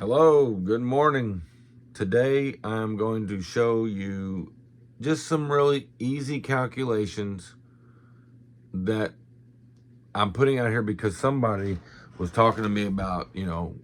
Hello, good morning. Today I'm going to show you just some really easy calculations that I'm putting out here because somebody was talking to me about,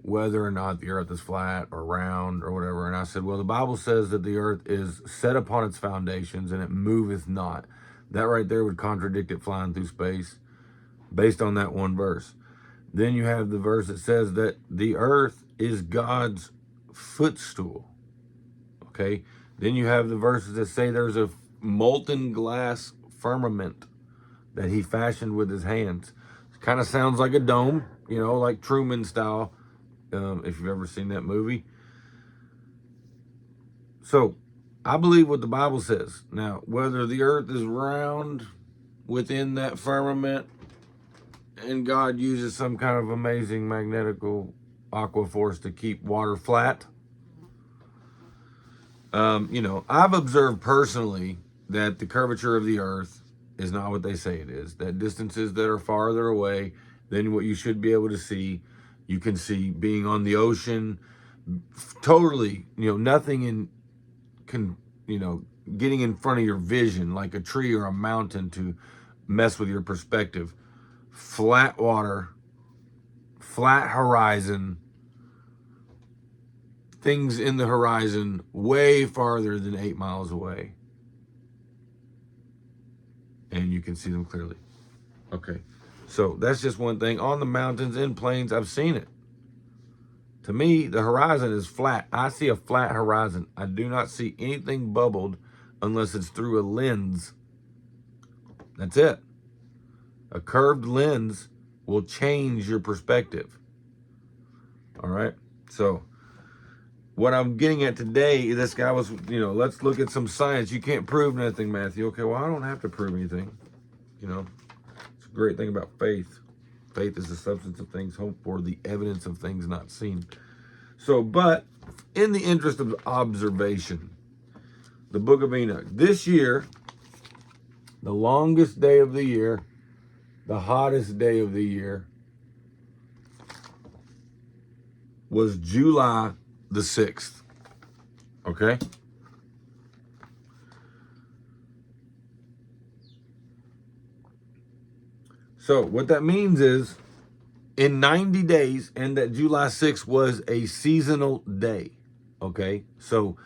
whether or not the earth is flat or round or whatever. And I said, well, the Bible says that the earth is set upon its foundations and it moveth not. That right there would contradict it flying through space based on that one verse. Then you have the verse that says that the earth is God's footstool. Okay. Then you have the verses that say there's a molten glass firmament that he fashioned with his hands. It kind of sounds like a dome, like Truman style, if you've ever seen that movie. So I believe what the Bible says. Now, whether the earth is round within that firmament and God uses some kind of amazing magnetical aqua force to keep water flat. I've observed personally that the curvature of the earth is not what they say it is. That distances that are farther away than what you should be able to see, you can see being on the ocean, totally, nothing getting in front of your vision like a tree or a mountain to mess with your perspective. Flat water, flat horizon, things in the horizon way farther than 8 miles away. And you can see them clearly. Okay, so that's just one thing. On the mountains, in plains, I've seen it. To me, the horizon is flat. I see a flat horizon. I do not see anything bubbled unless it's through a lens. That's it. A curved lens will change your perspective. All right. So what I'm getting at today, this guy was, let's look at some science. You can't prove nothing, Matthew. Okay, well, I don't have to prove anything. It's a great thing about faith. Faith is the substance of things hoped for, the evidence of things not seen. So, but in the interest of observation, the book of Enoch, this year, the longest day of the year, the hottest day of the year was July the 6th. Okay? So what that means is in 90 days, and that July 6th was a seasonal day. Okay? So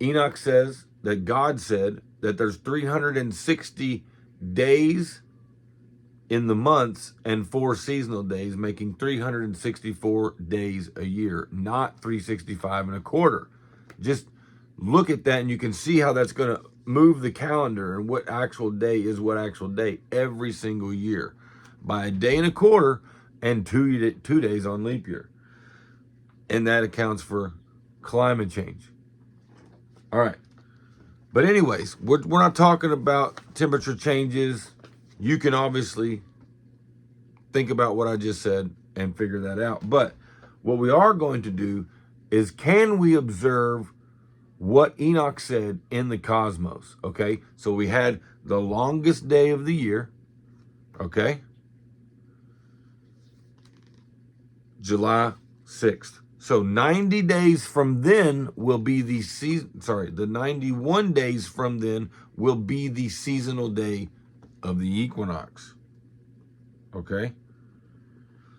Enoch says that God said that there's 360 days in the months and 4 seasonal days, making 364 days a year, not 365 and a quarter. Just look at that and you can see how that's going to move the calendar and what actual day is what actual day every single year by a day and a quarter and 2 days on leap year. And that accounts for climate change. All right. But anyways, we're not talking about temperature changes. You can obviously think about what I just said and figure that out. But what we are going to do is, can we observe what Enoch said in the cosmos? Okay, so we had the longest day of the year, okay, July 6th. So 90 days from then will be the season, the 91 days from then will be the seasonal day of the equinox. Okay?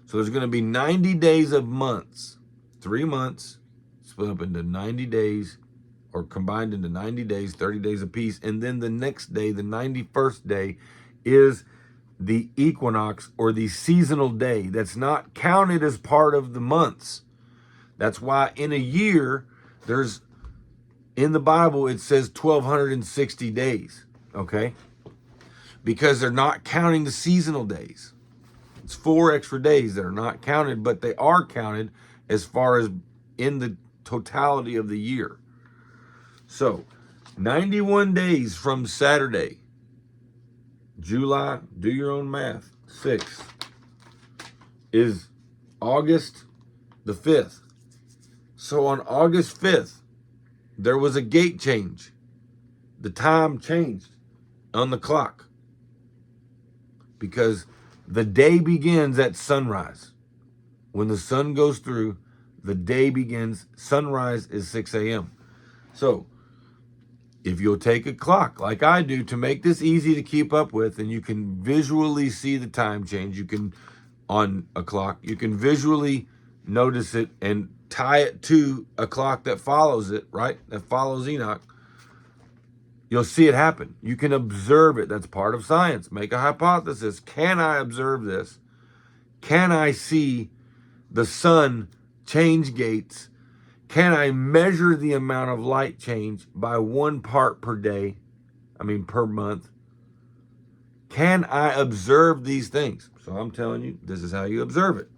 So there's going to be 90 days of months, 3 months split up into 90 days or combined into 90 days, 30 days apiece. And then the next day, the 91st day, is the equinox or the seasonal day. That's not counted as part of the months. That's why in a year, in the Bible, it says 1,260 days, okay? Because they're not counting the seasonal days. It's 4 extra days that are not counted, but they are counted as far as in the totality of the year. So 91 days from Saturday, July, do your own math, 6th, is August the 5th. So on August 5th, there was a gate change. The time changed on the clock because the day begins at sunrise. When the sun goes through, The day begins, sunrise is 6 a.m. So if you'll take a clock like I do to make this easy to keep up with, and you can visually see the time change, you can, on a clock, you can visually notice it and tie it to a clock that follows it, right? That follows Enoch. You'll see it happen. You can observe it. That's part of science. Make a hypothesis. Can I observe this? Can I see the sun change gates? Can I measure the amount of light change by 1 part per day? Per month. Can I observe these things? So I'm telling you, this is how you observe it.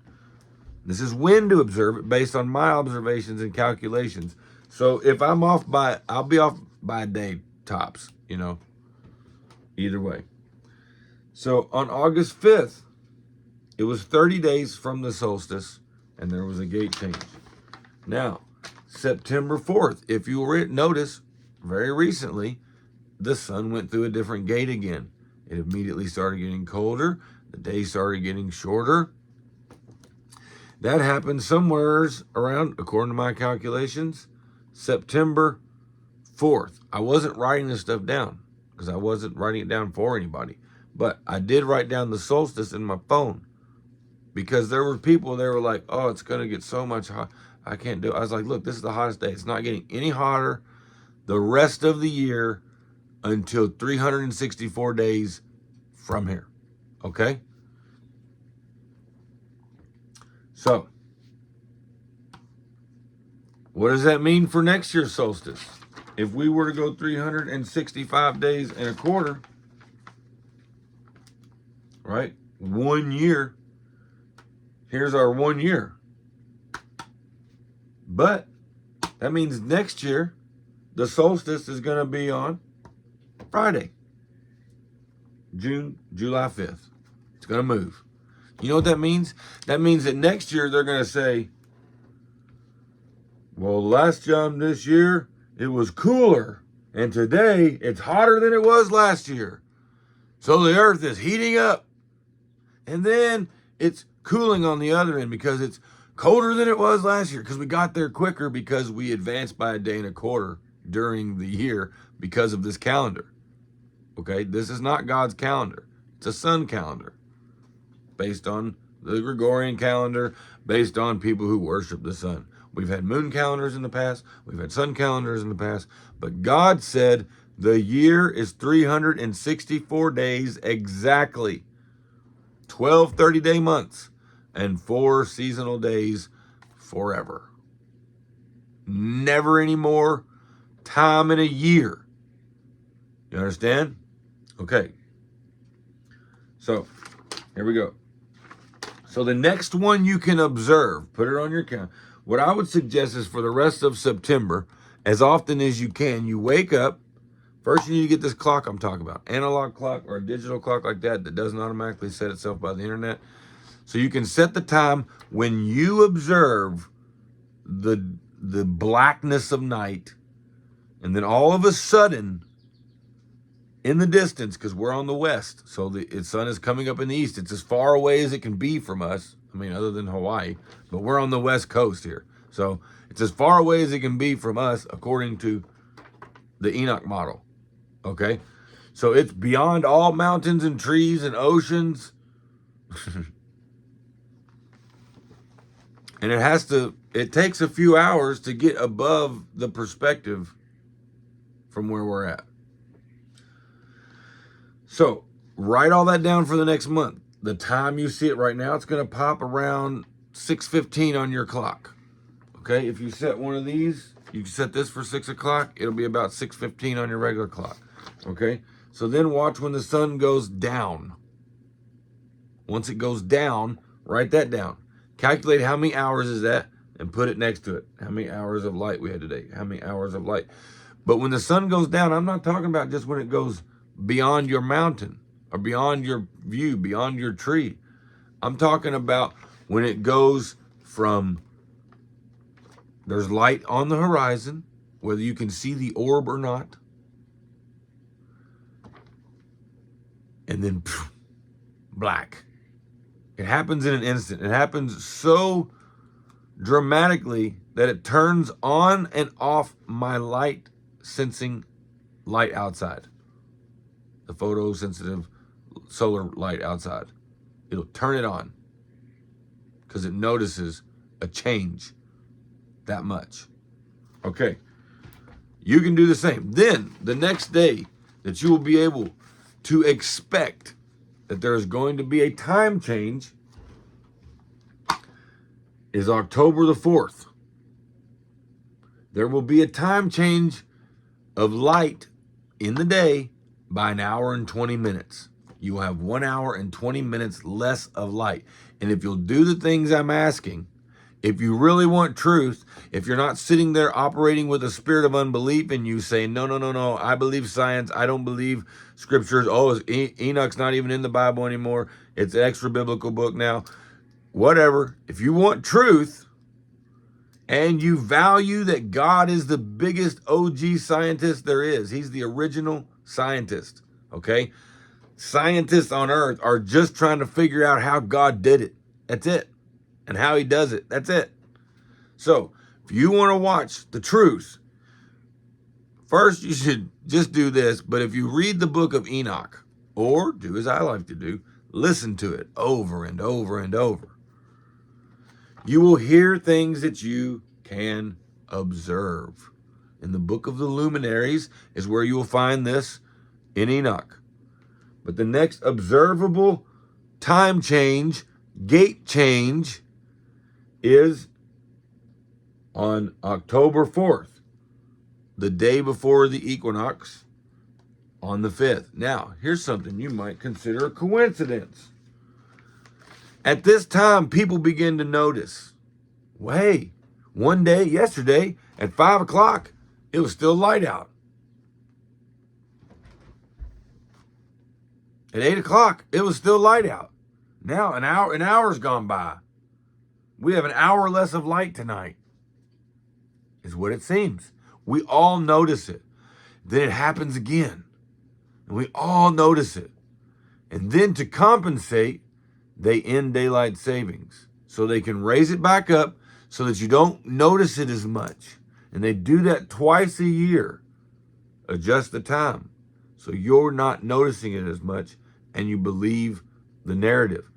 This is when to observe it based on my observations and calculations. So if I'm off I'll be off by a day tops, either way. So on August 5th, it was 30 days from the solstice, and there was a gate change. Now, September 4th, if you notice, very recently, the sun went through a different gate again. It immediately started getting colder. The day started getting shorter. That happened somewhere around, according to my calculations, September 4th. I wasn't writing this stuff down because I wasn't writing it down for anybody. But I did write down the solstice in my phone because there were people, they were like, oh, it's going to get so much hot. I can't do it. I was like, look, this is the hottest day. It's not getting any hotter the rest of the year until 364 days from here. Okay? So, what does that mean for next year's solstice? If we were to go 365 days and a quarter, right? 1 year. Here's our 1 year. But that means next year, the solstice is going to be on Friday, July 5th. It's going to move. You know what that means? That means that next year they're going to say, well, last time this year, it was cooler. And today, it's hotter than it was last year. So the earth is heating up. And then it's cooling on the other end because it's colder than it was last year because we got there quicker because we advanced by a day and a quarter during the year because of this calendar. Okay, this is not God's calendar. It's a sun calendar based on the Gregorian calendar, based on people who worship the sun. We've had moon calendars in the past. We've had sun calendars in the past. But God said the year is 364 days exactly. 12 30-day months and 4 seasonal days forever. Never any more time in a year. You understand? Okay. So, here we go. So the next one you can observe, put it on your calendar. What I would suggest is for the rest of September, as often as you can, you wake up. First, you need to get this clock I'm talking about. Analog clock or a digital clock like that doesn't automatically set itself by the internet. So you can set the time when you observe the blackness of night. And then all of a sudden, in the distance, because we're on the west, so the sun is coming up in the east. It's as far away as it can be from us. Other than Hawaii. But we're on the west coast here. So it's as far away as it can be from us, according to the Enoch model. Okay? So it's beyond all mountains and trees and oceans. And it takes a few hours to get above the perspective from where we're at. So write all that down for the next month. The time you see it right now, it's going to pop around 6:15 on your clock. Okay? If you set one of these, you set this for 6 o'clock, it'll be about 6:15 on your regular clock. Okay? So then watch when the sun goes down. Once it goes down, write that down. Calculate how many hours is that and put it next to it. How many hours of light we had today? How many hours of light? But when the sun goes down, I'm not talking about just when it goes beyond your mountain or beyond your view, beyond your tree. I'm talking about when it goes from there's light on the horizon, whether you can see the orb or not, and then black. It happens in an instant. It happens so dramatically that it turns on and off my light sensing light outside. The photosensitive solar light outside. It'll turn it on because it notices a change that much. Okay. You can do the same. Then the next day that you will be able to expect that there is going to be a time change is October the 4th. There will be a time change of light in the day by 1 hour and 20 minutes. You will have 1 hour and 20 minutes less of light. And if you'll do the things I'm asking, if you really want truth, if you're not sitting there operating with a spirit of unbelief and you say, no, I believe science, I don't believe scriptures. Oh, Enoch's not even in the Bible anymore. It's an extra biblical book now. Whatever. If you want truth and you value that God is the biggest OG scientist there is, he's the original scientist, okay? Scientists on earth are just trying to figure out how God did it. That's it. And how he does it. That's it. So, if you want to watch the truth, first you should just do this. But if you read the book of Enoch, or do as I like to do, listen to it over and over and over, you will hear things that you can observe. In the book of the luminaries is where you will find this in Enoch. But the next observable time change, gate change, is on October 4th, the day before the equinox, on the 5th. Now, here's something you might consider a coincidence. At this time, people begin to notice, well, hey, one day, yesterday, at 5 o'clock, it was still light out. At 8 o'clock, it was still light out. Now, an hour's gone by. We have an hour less of light tonight, is what it seems. We all notice it. Then it happens again, and we all notice it. And then to compensate, they end daylight savings so they can raise it back up so that you don't notice it as much. And they do that twice a year. Adjust the time so you're not noticing it as much and you believe the narrative.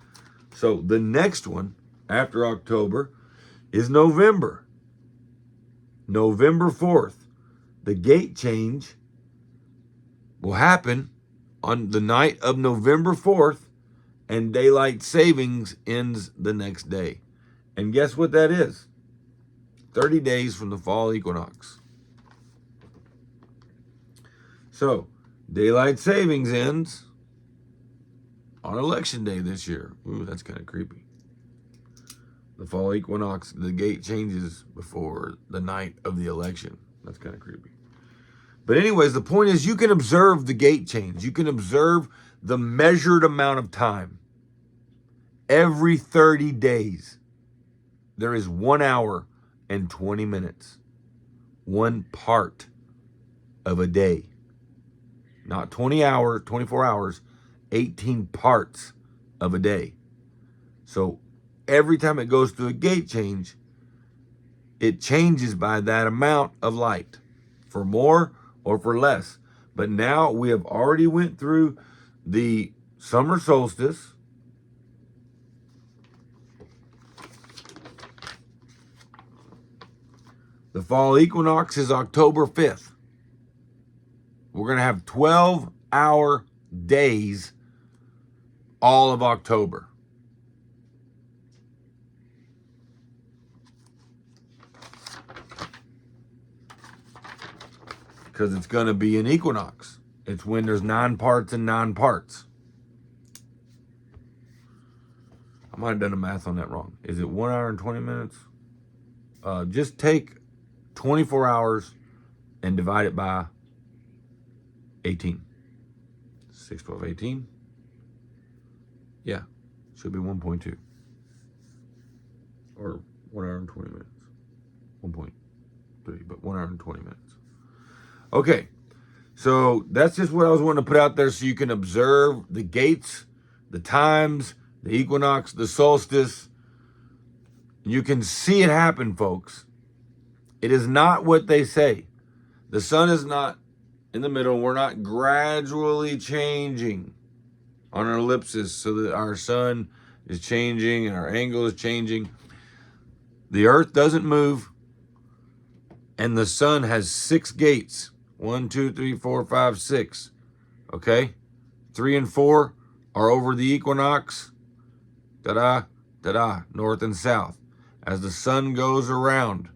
So the next one after October is November. November 4th. The gate change will happen on the night of November 4th, and daylight savings ends the next day. And guess what that is? 30 days from the fall equinox. So, daylight savings ends on election day this year. Ooh, that's kind of creepy. The fall equinox, the gate changes before the night of the election. That's kind of creepy. But anyways, the point is you can observe the gate change. You can observe the measured amount of time. Every 30 days, there is 1 hour and 20 minutes. One part of a day. Not 20 hours, 24 hours, 18 parts of a day. So every time it goes through a gate change, it changes by that amount of light, for more or for less. But now we have already went through the summer solstice. The fall equinox is October 5th. We're going to have 12-hour days all of October. Because it's going to be an equinox. It's when there's 9 parts and 9 parts. I might have done the math on that wrong. Is it 1 hour and 20 minutes? Just take 24 hours and divide it by 18. 6, 12, 18. Yeah, should be 1.2. Or 1 hour and 20 minutes. 1.3, but 1 hour and 20 minutes. Okay, so that's just what I was wanting to put out there so you can observe the gates, the times, the equinox, the solstice, You can see it happen, folks. It is not what they say. The sun is not in the middle. We're not gradually changing on an ellipsis so that our sun is changing and our angle is changing. The earth doesn't move, and the sun has 6 gates. 1, 2, 3, 4, 5, 6. Okay? 3 and 4 are over the equinox. Da-da, da-da, north and south. As the sun goes around,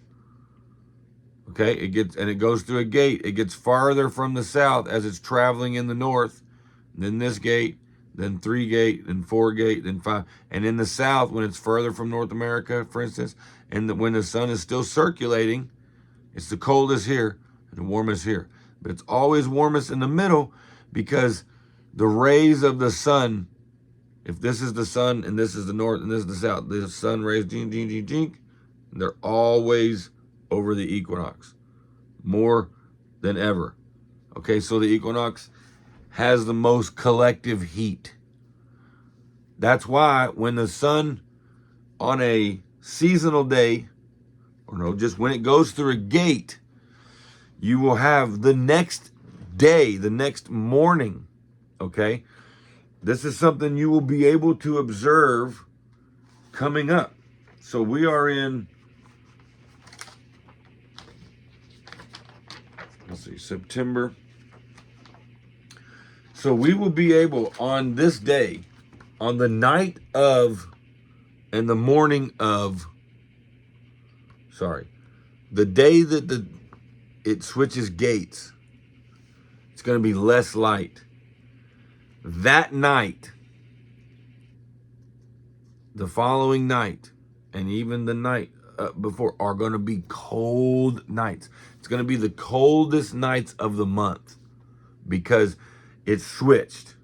okay, it goes through a gate. It gets farther from the south as it's traveling in the north. Then this gate, then 3 gate, then 4 gate, then 5. And in the south, when it's further from North America, for instance, and when the sun is still circulating, it's the coldest here and the warmest here. But it's always warmest in the middle because the rays of the sun, if this is the sun and this is the north and this is the south, the sun rays, jink, jink, jink, jink, they're always over the equinox, more than ever. Okay, so the equinox has the most collective heat. That's why when the sun on a seasonal day, or no, just when it goes through a gate, you will have the next day, the next morning, okay? This is something you will be able to observe coming up. So we are in, let's see, September. So we will be able on this day, on the night of and the morning of, the day that it switches gates, it's going to be less light. That night, the following night, and even the night before are going to be cold nights. It's going to be the coldest nights of the month because it switched.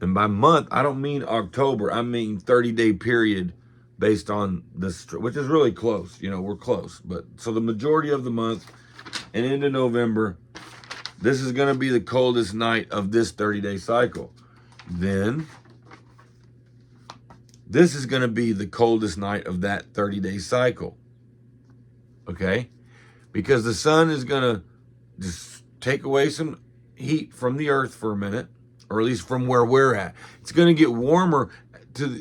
And by month, I don't mean October. I mean 30-day period based on this, which is really close. You know, we're close. But so the majority of the month and into November, this is going to be the coldest night of this 30-day cycle. Then this is going to be the coldest night of that 30-day cycle. Okay? Because the sun is going to just take away some heat from the earth for a minute, or at least from where we're at. It's going to get warmer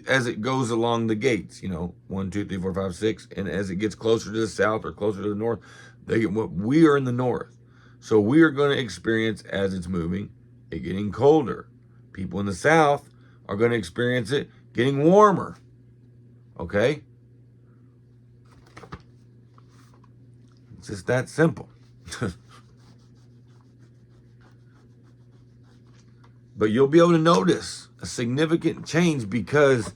as it goes along the gates, 1, 2, 3, 4, 5, 6. And as it gets closer to the south or closer to the north, we are in the north. So we are going to experience, as it's moving, it getting colder. People in the south are going to experience it getting warmer. Okay? It's just that simple. But you'll be able to notice a significant change because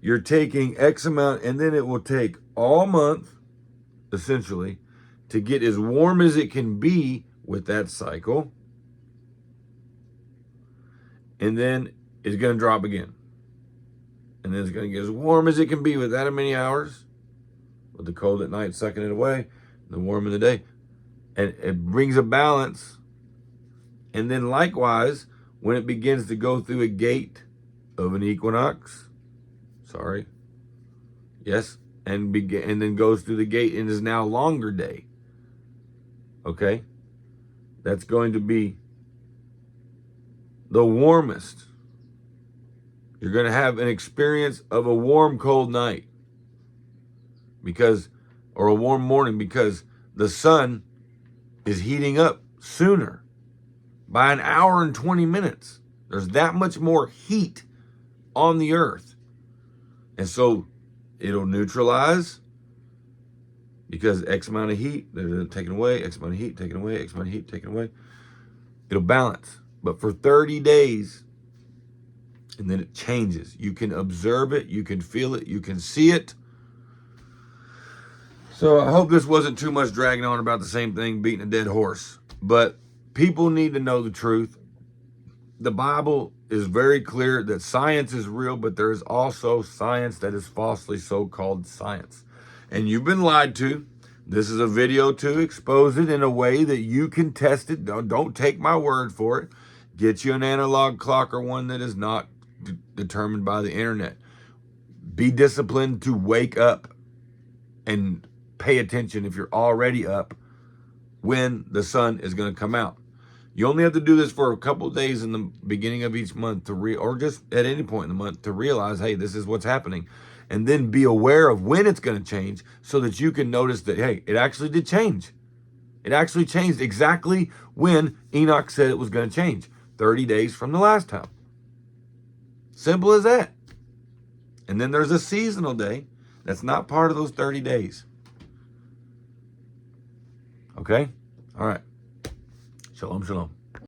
you're taking X amount, and then it will take all month, essentially, to get as warm as it can be with that cycle. And then it's going to drop again. And then it's going to get as warm as it can be with that many hours, with the cold at night sucking it away, the warm in the day. And it brings a balance. And then likewise, when it begins to go through a gate of an equinox, and then goes through the gate and is now longer day, okay, that's going to be the warmest. You're going to have an experience of a warm, cold night or a warm morning because the sun is heating up sooner. By an hour and 20 minutes. There's that much more heat on the earth. And so it'll neutralize because X amount of heat, they're taken away, X amount of heat, taken away, X amount of heat, taken away. It'll balance. But for 30 days, and then it changes. You can observe it, you can feel it, you can see it. So I hope this wasn't too much dragging on about the same thing, beating a dead horse. But people need to know the truth. The Bible is very clear that science is real, but there is also science that is falsely so-called science. And you've been lied to. This is a video to expose it in a way that you can test it. Don't take my word for it. Get you an analog clock or one that is not determined by the internet. Be disciplined to wake up and pay attention if you're already up when the sun is going to come out. You only have to do this for a couple of days in the beginning of each month or just at any point in the month to realize, hey, this is what's happening. And then be aware of when it's going to change so that you can notice that, hey, it actually did change. It actually changed exactly when Enoch said it was going to change, 30 days from the last time. Simple as that. And then there's a seasonal day that's not part of those 30 days. Okay? All right. Shalom, shalom.